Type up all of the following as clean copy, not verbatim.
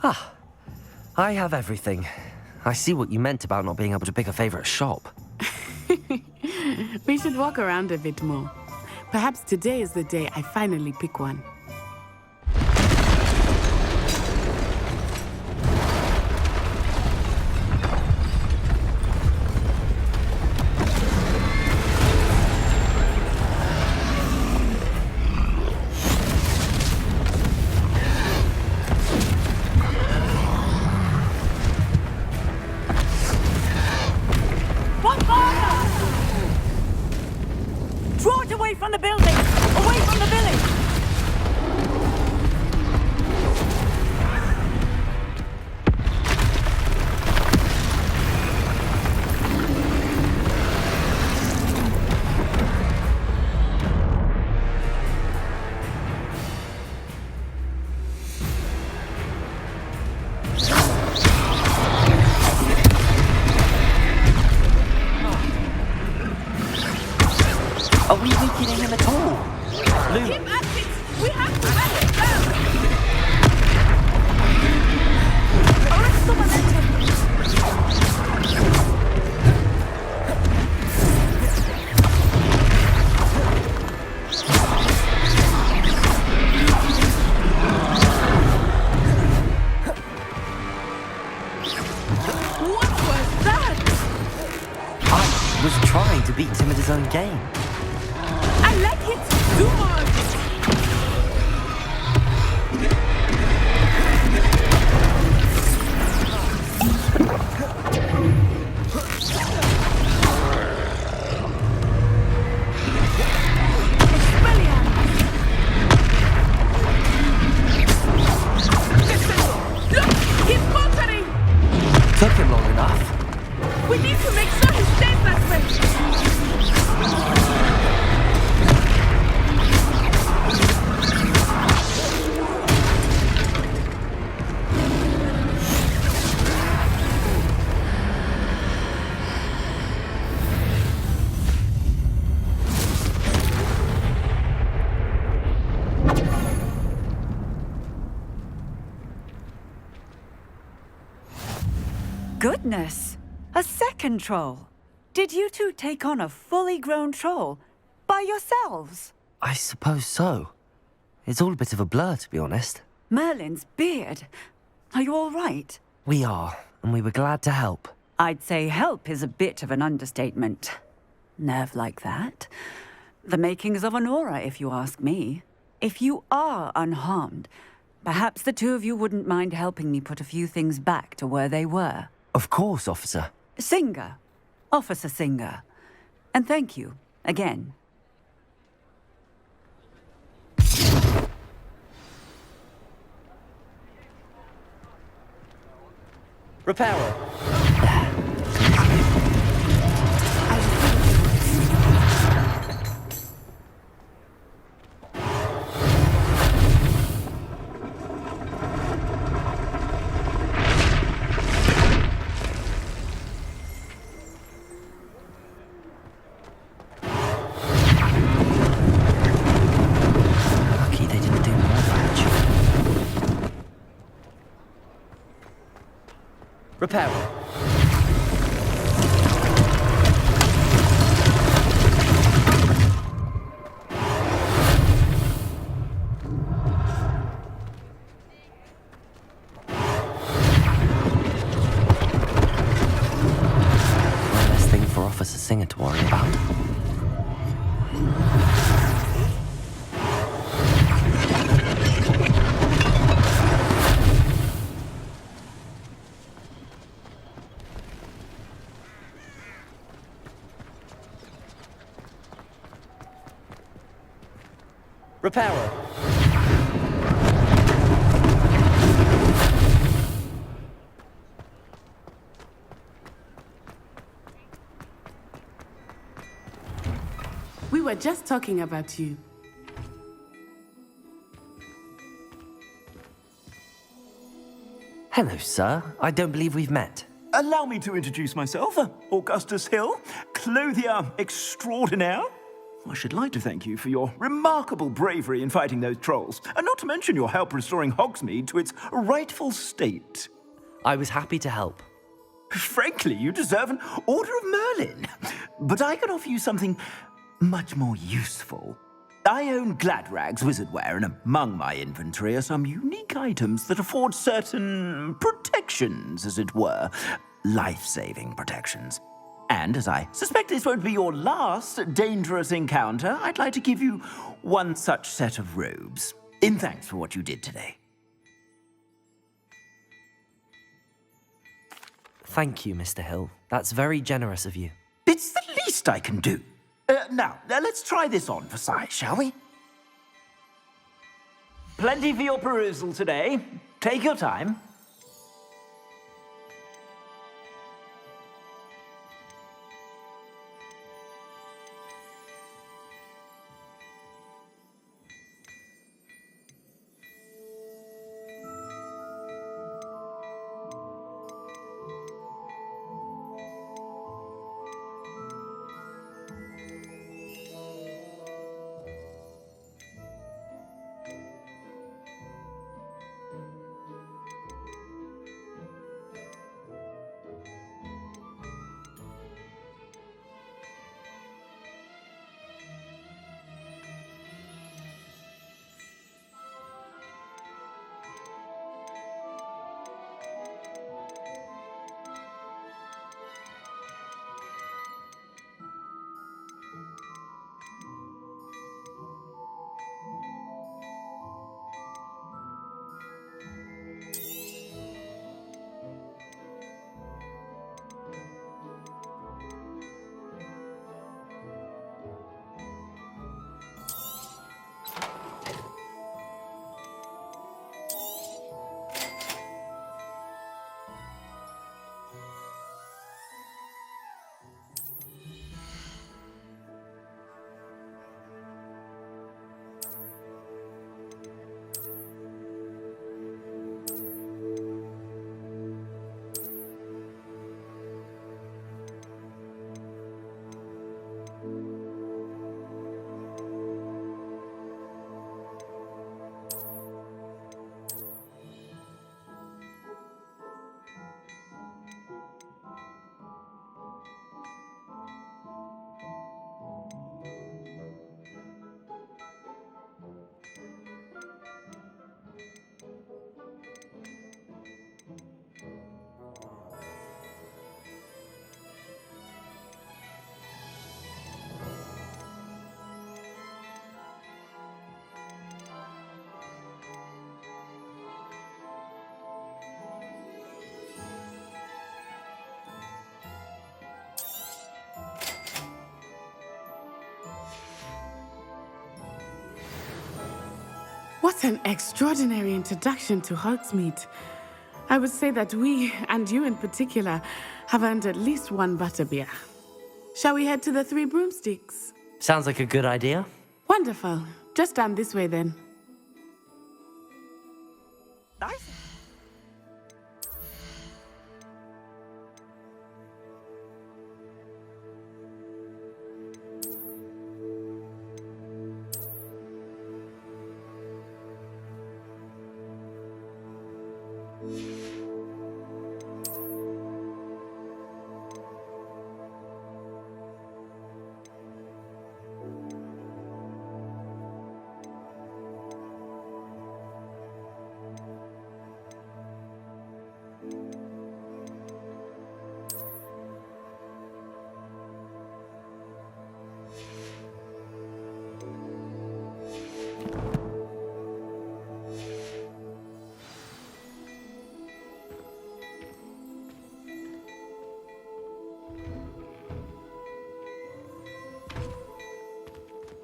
Ah, I have everything. I see what you meant about not being able to pick a favorite shop. We should walk around a bit more. Perhaps today is the day I finally pick one. Draw it away from the building! Away from the village! Are we weakening him at all? Luke. Keep at it! We have to let it down! Arrest the momentum! What was that? I was trying to beat him at his own game. I like it! Do more of it! Look! He's faltering! Took him long enough. We need to make sure he stays that way! Goodness! A second troll! Did you two take on a fully grown troll? By yourselves? I suppose so. It's all a bit of a blur, to be honest. Merlin's beard. Are you all right? We are, and we were glad to help. I'd say help is a bit of an understatement. Nerve like that. The makings of an aura, if you ask me. If you are unharmed, perhaps the two of you wouldn't mind helping me put a few things back to where they were. Of course, officer. Singer. Officer Singer. And thank you, again. Repairer. Lucky they didn't do more damage. Repairer. One less thing for Officer Singer to worry about. Repairer. We were just talking about you. Hello, sir. I don't believe we've met. Allow me to introduce myself, Augustus Hill, clothier extraordinaire. I should like to thank you for your remarkable bravery in fighting those trolls, and not to mention your help restoring Hogsmeade to its rightful state. I was happy to help. Frankly, you deserve an Order of Merlin. But I can offer you something much more useful. I own Gladrag's wizardware, and among my inventory are some unique items that afford certain protections, as it were. Life-saving protections. And as I suspect this won't be your last dangerous encounter, I'd like to give you one such set of robes, in thanks for what you did today. Thank you, Mr. Hill. That's very generous of you. It's the least I can do. Now, let's try this on for size, shall we? Plenty for your perusal today. Take your time. What an extraordinary introduction to Hogsmeade. I would say that we, and you in particular, have earned at least one butterbeer. Shall we head to the Three Broomsticks? Sounds like a good idea. Wonderful. Just down this way then. Nice.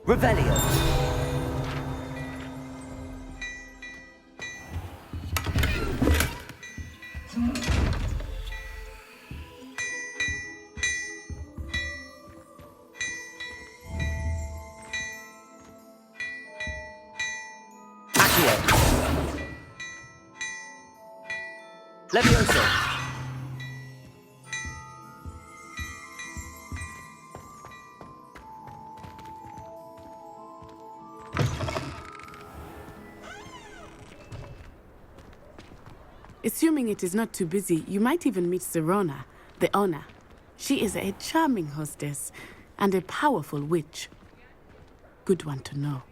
Revelio. Accio. Levioso. Assuming it is not too busy, you might even meet Sirona, the owner. She is a charming hostess and a powerful witch. Good one to know.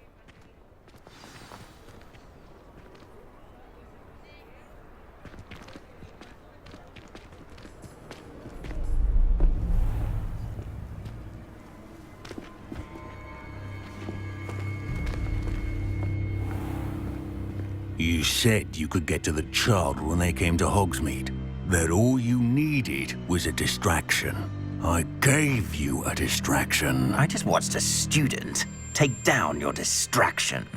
You said you could get to the child when they came to Hogsmeade. That all you needed was a distraction. I gave you a distraction. I just watched a student take down your distraction.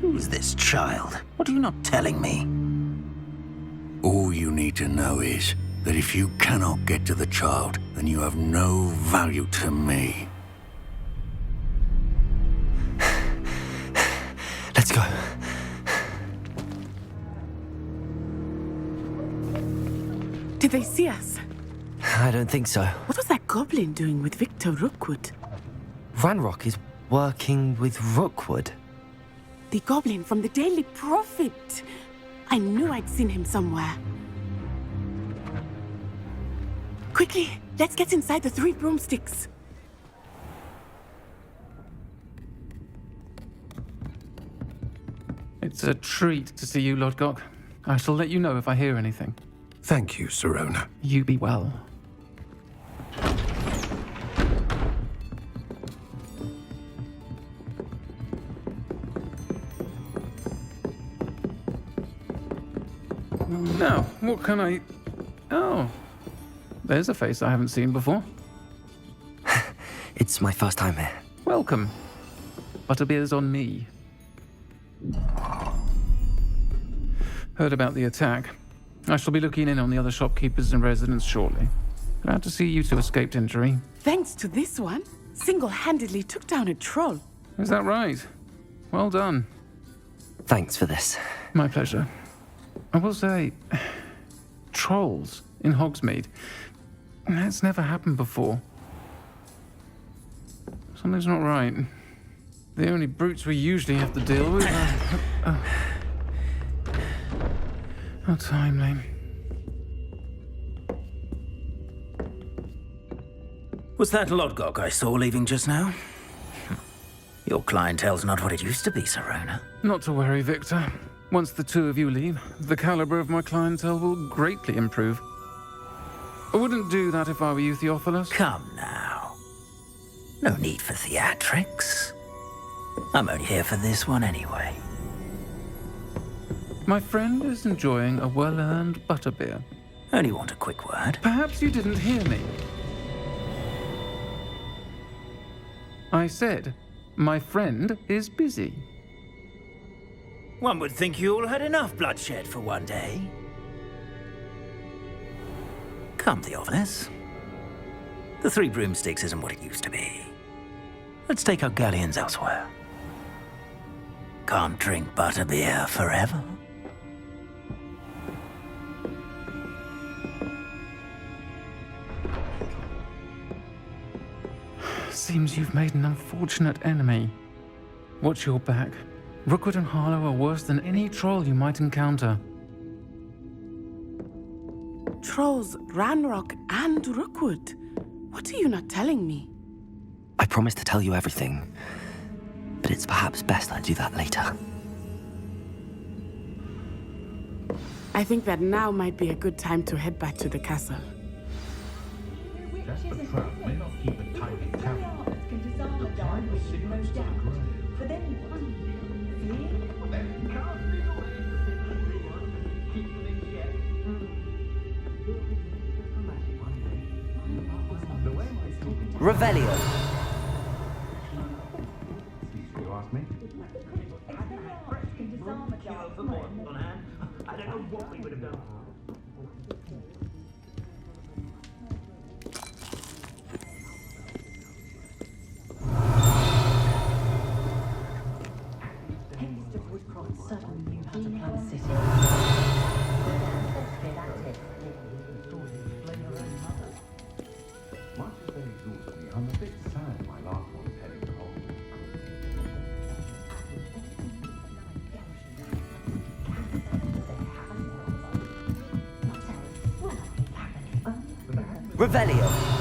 Who's this child? What are you not telling me? All you need to know is that if you cannot get to the child, then you have no value to me. Let's go. Did they see us? I don't think so. What was that goblin doing with Victor Rookwood? Ranrock is working with Rookwood. The goblin from the Daily Prophet. I knew I'd seen him somewhere. Quickly, let's get inside the 3 broomsticks. It's a treat to see you, Lodgok. I shall let you know if I hear anything. Thank you, Sirona. You be well. Now, what can I... Oh, there's a face I haven't seen before. It's my first time here. Welcome. Butterbeer's on me. Heard about the attack. I shall be looking in on the other shopkeepers and residents shortly. Glad to see you two escaped injury. Thanks to this one, single-handedly took down a troll. Is that right? Well done. Thanks for this. My pleasure. I will say, trolls in Hogsmeade. That's never happened before. Something's not right. The only brutes we usually have to deal with are... How timely. Was that Lodgok I saw leaving just now? Your clientele's not what it used to be, Sirona. Not to worry, Victor. Once the two of you leave, the caliber of my clientele will greatly improve. I wouldn't do that if I were you, Theophilus. Come now. No need for theatrics. I'm only here for this one anyway. My friend is enjoying a well-earned butterbeer. Only want a quick word. Perhaps you didn't hear me. I said, my friend is busy. One would think you all had enough bloodshed for one day. Come, Theophilus. The 3 broomsticks isn't what it used to be. Let's take our galleons elsewhere. Can't drink butterbeer forever. Seems you've made an unfortunate enemy. Watch your back. Rookwood and Harlow are worse than any troll you might encounter. Trolls, Ranrock, and Rookwood. What are you not telling me? I promise to tell you everything, but it's perhaps best I do that later. I think that now might be a good time to head back to the castle. Desperate trout may not keep a tight tally. The time was signals to the grave. But then Revelio. You ask me? I don't know what we would have done. suddenly knew how to plan a city. Much as they exhaust me, I'm a bit sad my last one's heading to Hogwarts. Revelio.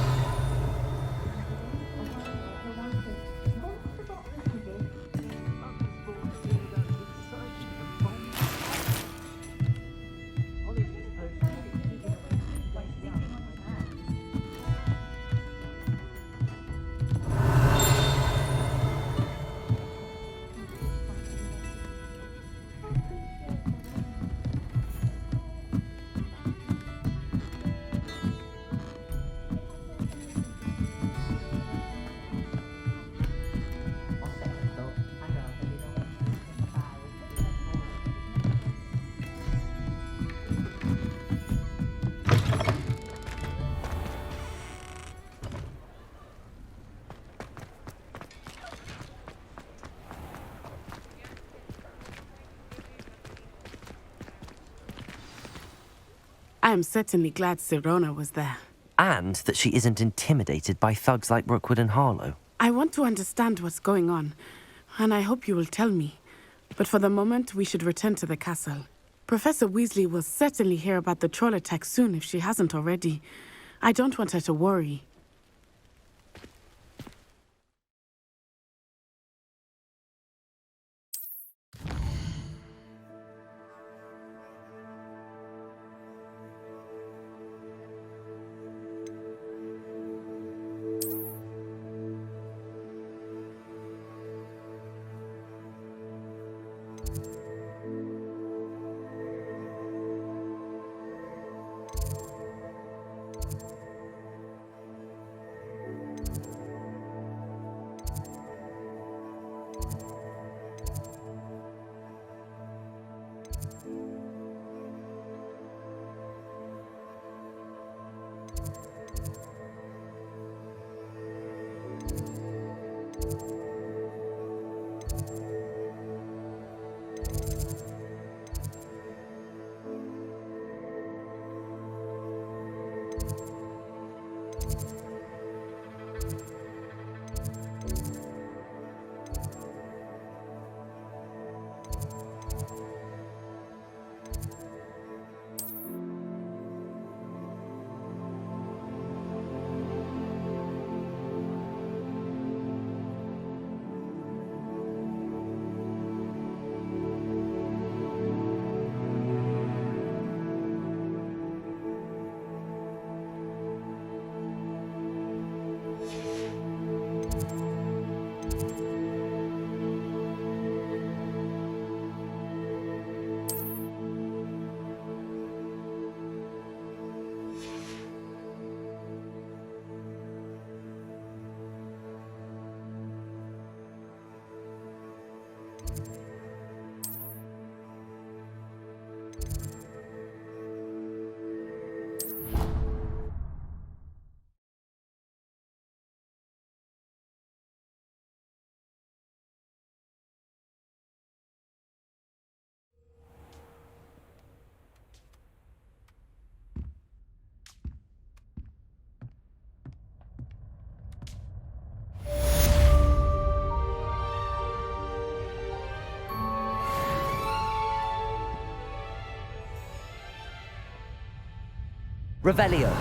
I am certainly glad Sirona was there. And that she isn't intimidated by thugs like Rookwood and Harlow. I want to understand what's going on, and I hope you will tell me. But for the moment, we should return to the castle. Professor Weasley will certainly hear about the troll attack soon if she hasn't already. I don't want her to worry. Revelio.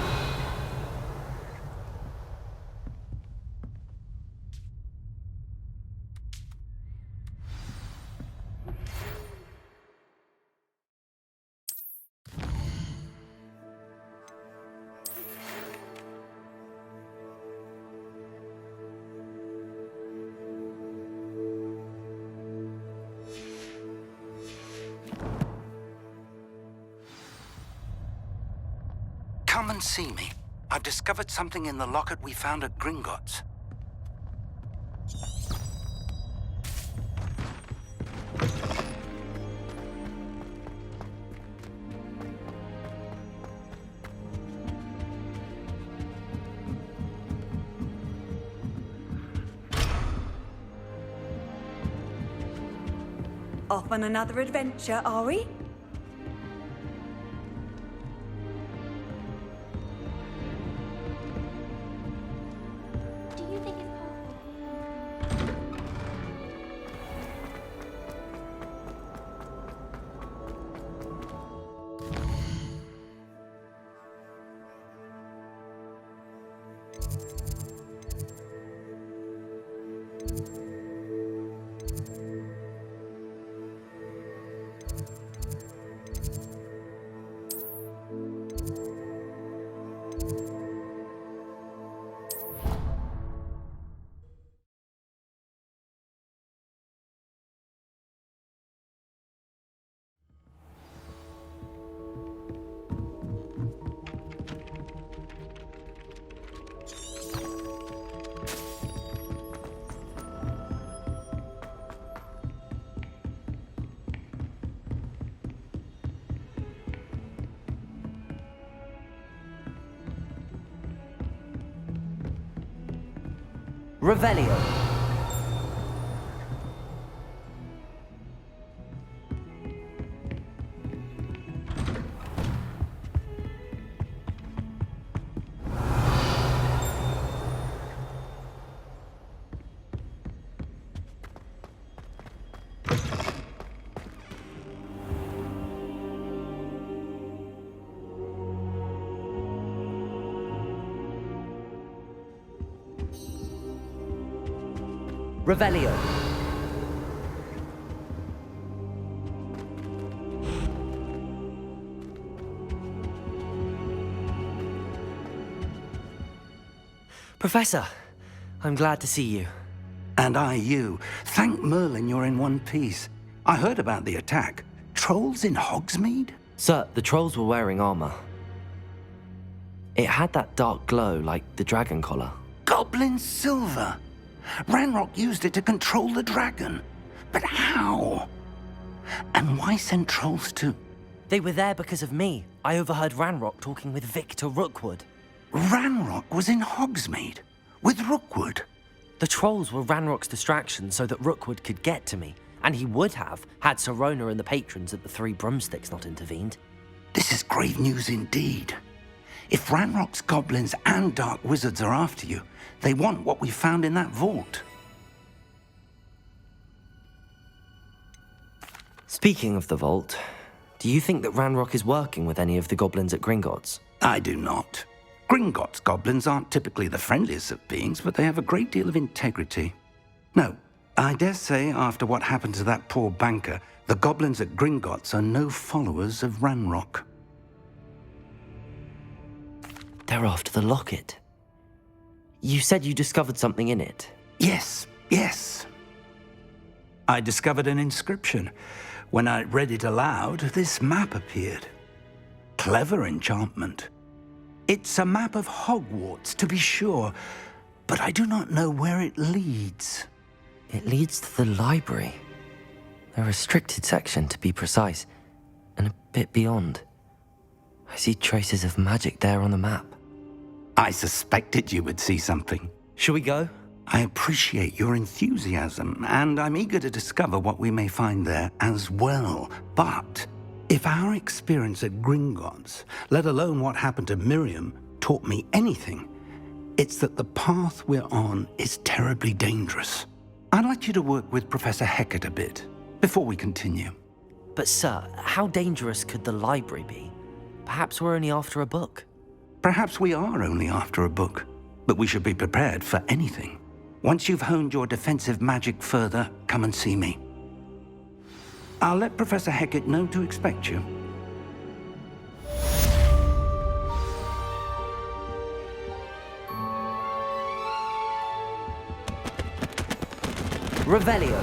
Come and see me. I've discovered something in the locket we found at Gringotts. Off on another adventure, are we? Do you think it's possible? Revelio. Revelio. Professor, I'm glad to see you. And I you. Thank Merlin you're in one piece. I heard about the attack. Trolls in Hogsmeade? Sir, the trolls were wearing armor. It had that dark glow like the dragon collar. Goblin silver! Ranrock used it to control the dragon. But how? And why send trolls to... They were there because of me. I overheard Ranrock talking with Victor Rookwood. Ranrock was in Hogsmeade? With Rookwood? The trolls were Ranrock's distraction so that Rookwood could get to me. And he would have, had Sirona and the patrons at the Three Broomsticks not intervened. This is grave news indeed. If Ranrock's goblins and dark wizards are after you, they want what we found in that vault. Speaking of the vault, do you think that Ranrock is working with any of the goblins at Gringotts? I do not. Gringotts goblins aren't typically the friendliest of beings, but they have a great deal of integrity. No, I dare say after what happened to that poor banker, the goblins at Gringotts are no followers of Ranrock. They're after the locket. You said you discovered something in it. Yes. I discovered an inscription. When I read it aloud, this map appeared. Clever enchantment. It's a map of Hogwarts, to be sure, but I do not know where it leads. It leads to the library. A restricted section, to be precise, and a bit beyond. I see traces of magic there on the map. I suspected you would see something. Shall we go? I appreciate your enthusiasm, and I'm eager to discover what we may find there as well. But if our experience at Gringotts, let alone what happened to Miriam, taught me anything, it's that the path we're on is terribly dangerous. I'd like you to work with Professor Hecat a bit before we continue. But sir, how dangerous could the library be? Perhaps we're only after a book. Perhaps we are only after a book, but we should be prepared for anything. Once you've honed your defensive magic further, come and see me. I'll let Professor Hecat know to expect you. Revelio.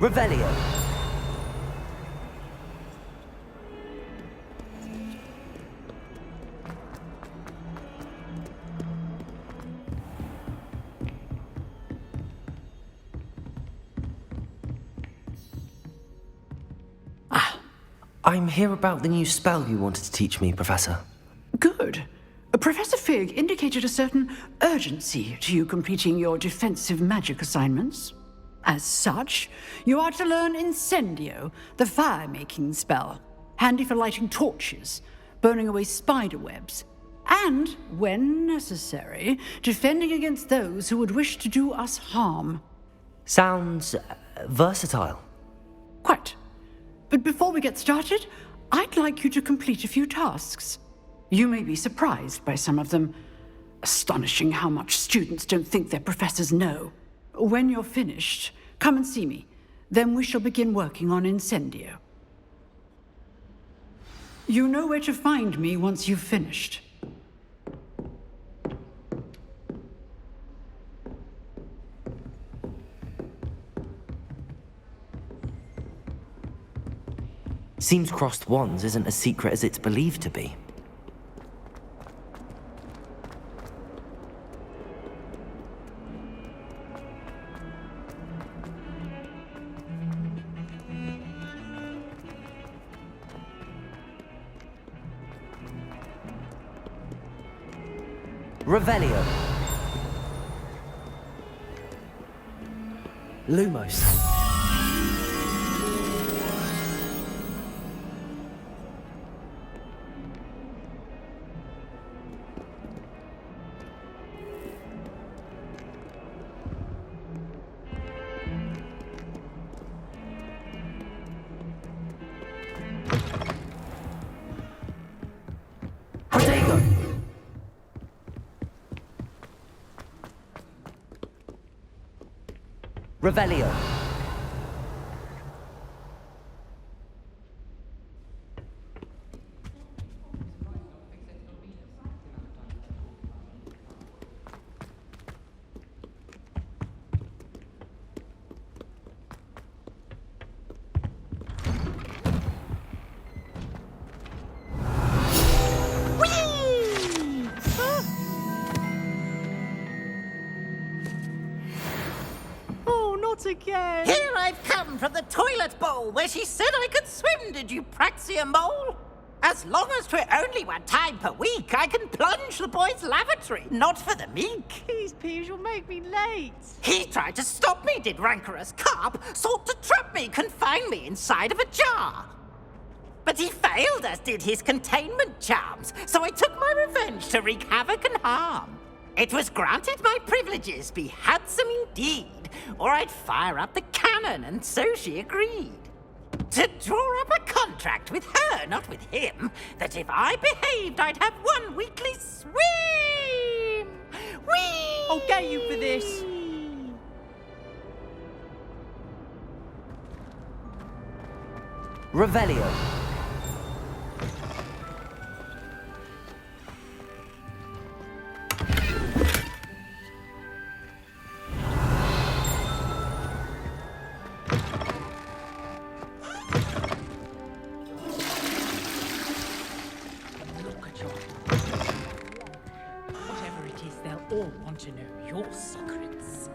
Revelio. I'm here about the new spell you wanted to teach me, Professor. Good. Professor Fig indicated a certain urgency to you completing your defensive magic assignments. As such, you are to learn Incendio, the fire-making spell, handy for lighting torches, burning away spider webs, and, when necessary, defending against those who would wish to do us harm. Sounds versatile. Quite. But before we get started, I'd like you to complete a few tasks. You may be surprised by some of them. Astonishing how much students don't think their professors know. When you're finished, come and see me. Then we shall begin working on Incendio. You know where to find me once you've finished. Seems crossed wands isn't as secret as it's believed to be. Revelio. Lumos. Revelio. Again. Here I've come from the toilet bowl where she said I could swim, did you praxia mole? As long as 'twere only one time per week, I can plunge the boy's lavatory, not for the meek. These peeves will make me late. He tried to stop me, did rancorous carp, sought to trap me, confine me inside of a jar. But he failed, as did his containment charms, so I took my revenge to wreak havoc and harm. It was granted my privileges be handsome indeed, or I'd fire up the cannon, and so she agreed. To draw up a contract with her, not with him, that if I behaved, I'd have one weekly swim! Whee! I'll get you for this. Revelio. All want to know your secrets.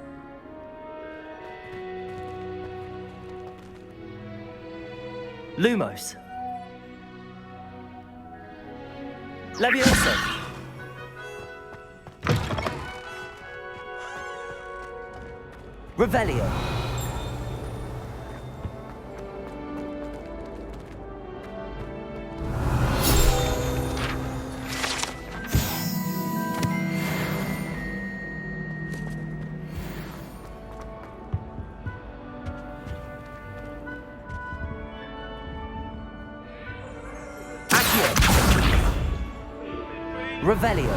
Lumos. Leviosa. Revelio. Revelio.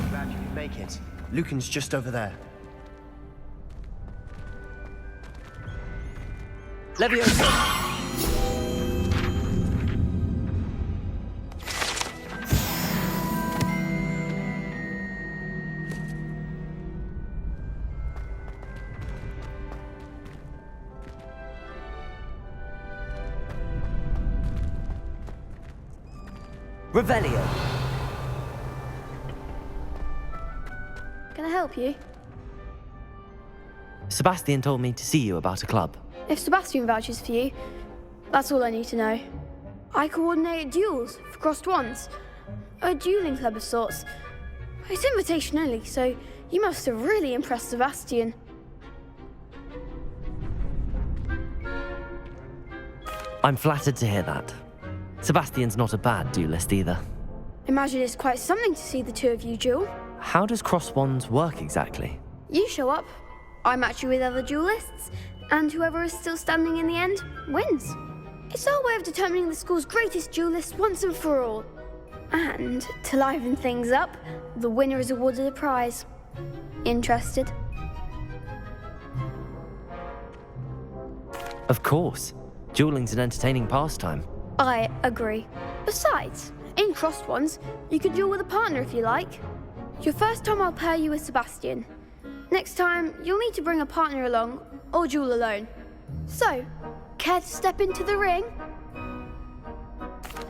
Glad you could make it. Lucan's just over there. Leviosa. Revelio. Can I help you? Sebastian told me to see you about a club. If Sebastian vouches for you, that's all I need to know. I coordinate duels for crossed wands. A dueling club of sorts. It's invitation only, so you must have really impressed Sebastian. I'm flattered to hear that. Sebastian's not a bad duelist either. Imagine it's quite something to see the two of you duel. How does cross wands work exactly? You show up, I match you with other duelists, and whoever is still standing in the end wins. It's our way of determining the school's greatest duelist once and for all. And to liven things up, the winner is awarded a prize. Interested? Of course. Dueling's an entertaining pastime. I agree. Besides, in crossed ones, you can duel with a partner if you like. Your first time I'll pair you with Sebastian. Next time, you'll need to bring a partner along, or duel alone. So, care to step into the ring?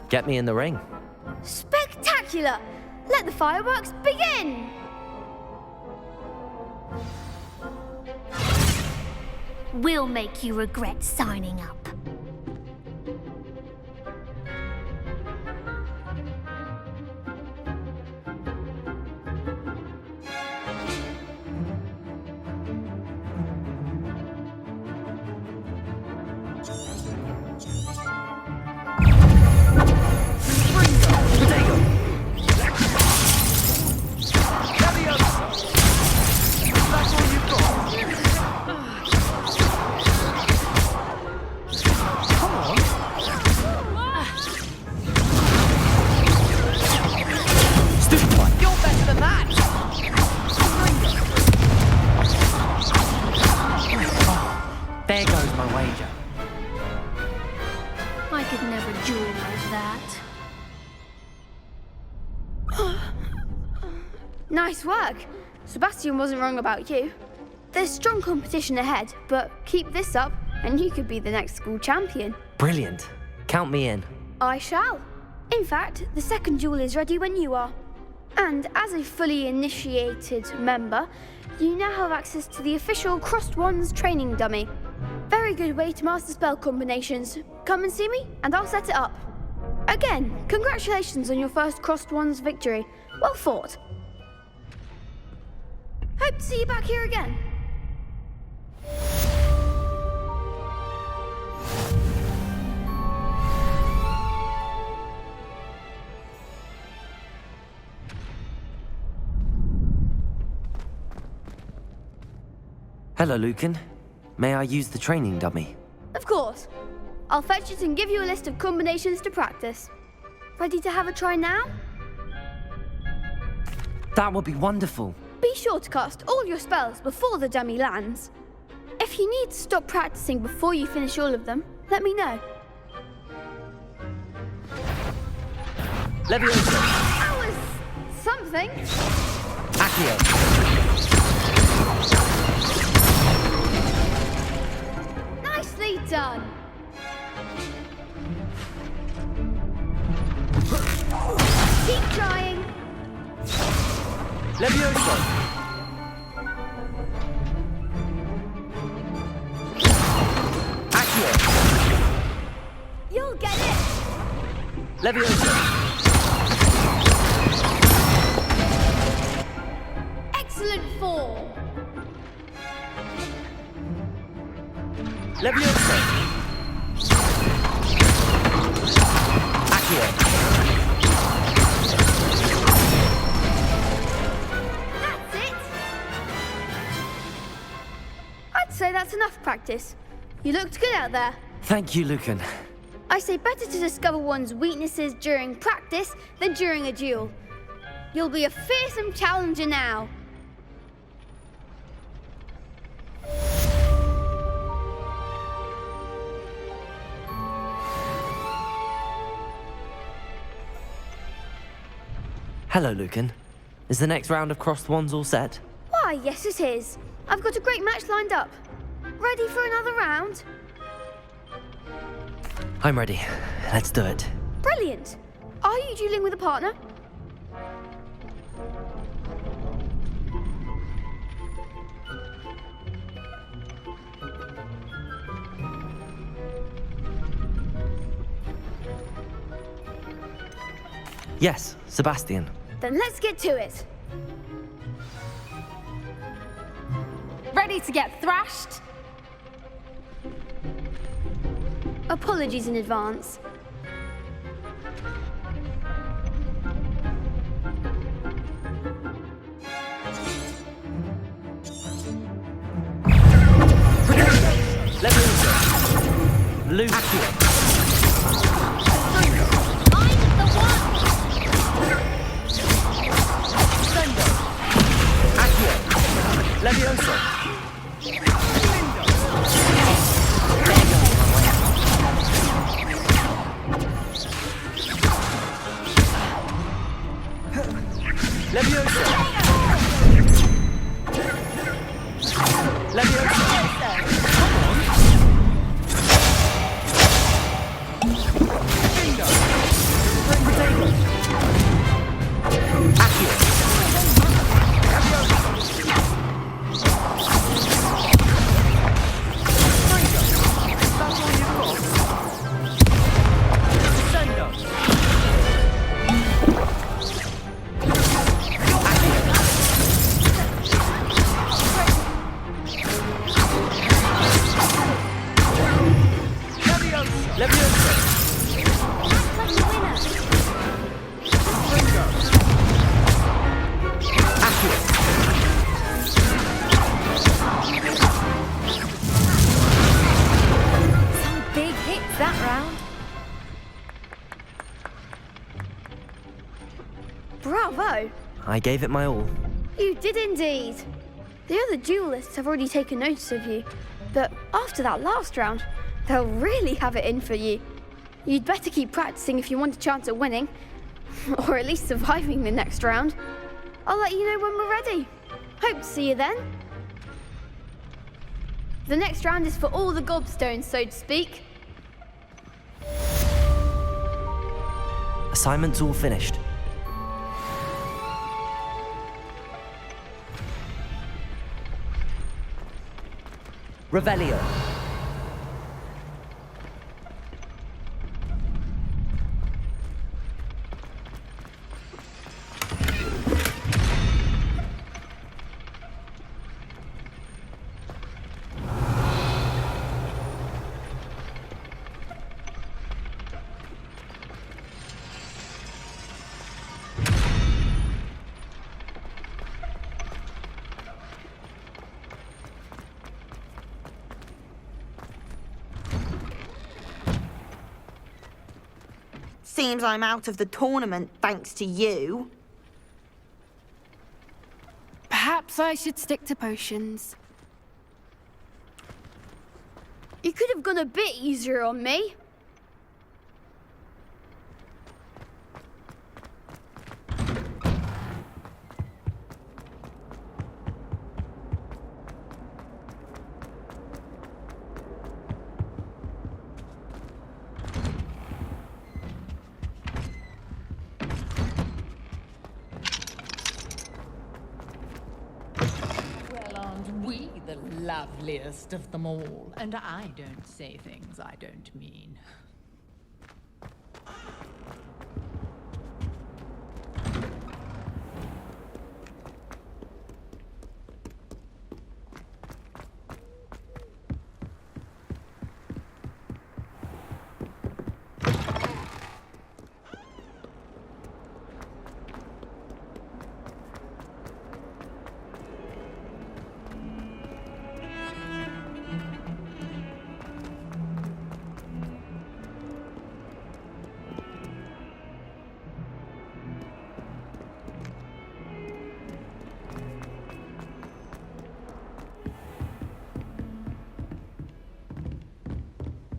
Get me in the ring. Spectacular! Let the fireworks begin! We'll make you regret signing up. There goes my wager. I could never duel like that. Nice work. Sebastian wasn't wrong about you. There's strong competition ahead, but keep this up and you could be the next school champion. Brilliant. Count me in. I shall. In fact, the second duel is ready when you are. And as a fully initiated member, you now have access to the official Crossed Wands training dummy. Very good way to master spell combinations. Come and see me, and I'll set it up. Again, congratulations on your first Crossed Wands victory. Well fought. Hope to see you back here again. Hello, Lucan. May I use the training dummy? Of course. I'll fetch it and give you a list of combinations to practice. Ready to have a try now? That would be wonderful. Be sure to cast all your spells before the dummy lands. If you need to stop practicing before you finish all of them, let me know. Leviosa. That was something. Accio. Nicely done. Keep trying. Leviosa. Accio. You'll get it. Leviosa. Excellent form. Leviosa. Accio. That's it. I'd say that's enough practice. You looked good out there. Thank you, Lucan. I say better to discover one's weaknesses during practice than during a duel. You'll be a fearsome challenger now. Hello, Lucan. Is the next round of Crossed Wands all set? Why, yes it is. I've got a great match lined up. Ready for another round? I'm ready. Let's do it. Brilliant. Are you dueling with a partner? Yes, Sebastian. Then let's get to it. Ready to get thrashed? Apologies in advance. Bravo! I gave it my all. You did indeed. The other duelists have already taken notice of you, but after that last round, they'll really have it in for you. You'd better keep practicing if you want a chance at winning, or at least surviving the next round. I'll let you know when we're ready. Hope to see you then. The next round is for all the gobstones, so to speak. Assignment's all finished. Revelio. Seems I'm out of the tournament thanks to you. Perhaps I should stick to potions. You could have gone a bit easier on me. The loveliest of them all, and I don't say things I don't mean.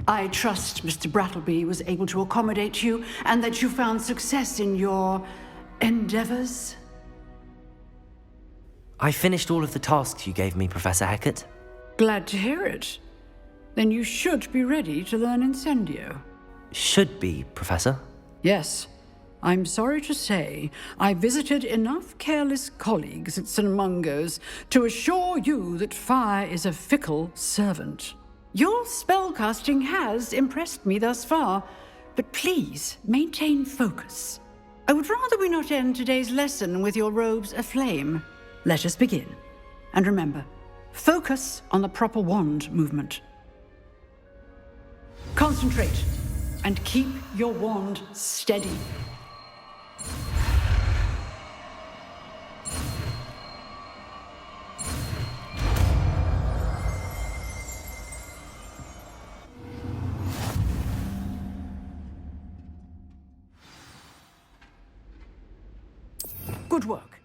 I trust Mr. Brattleby was able to accommodate you and that you found success in your endeavors. I finished all of the tasks you gave me, Professor Hecat. Glad to hear it. Then you should be ready to learn Incendio. Should be, Professor. Yes. I'm sorry to say, I visited enough careless colleagues at St. Mungo's to assure you that fire is a fickle servant. Your spellcasting has impressed me thus far, but please maintain focus. I would rather we not end today's lesson with your robes aflame. Let us begin. And remember, focus on the proper wand movement. Concentrate and keep your wand steady. Good work.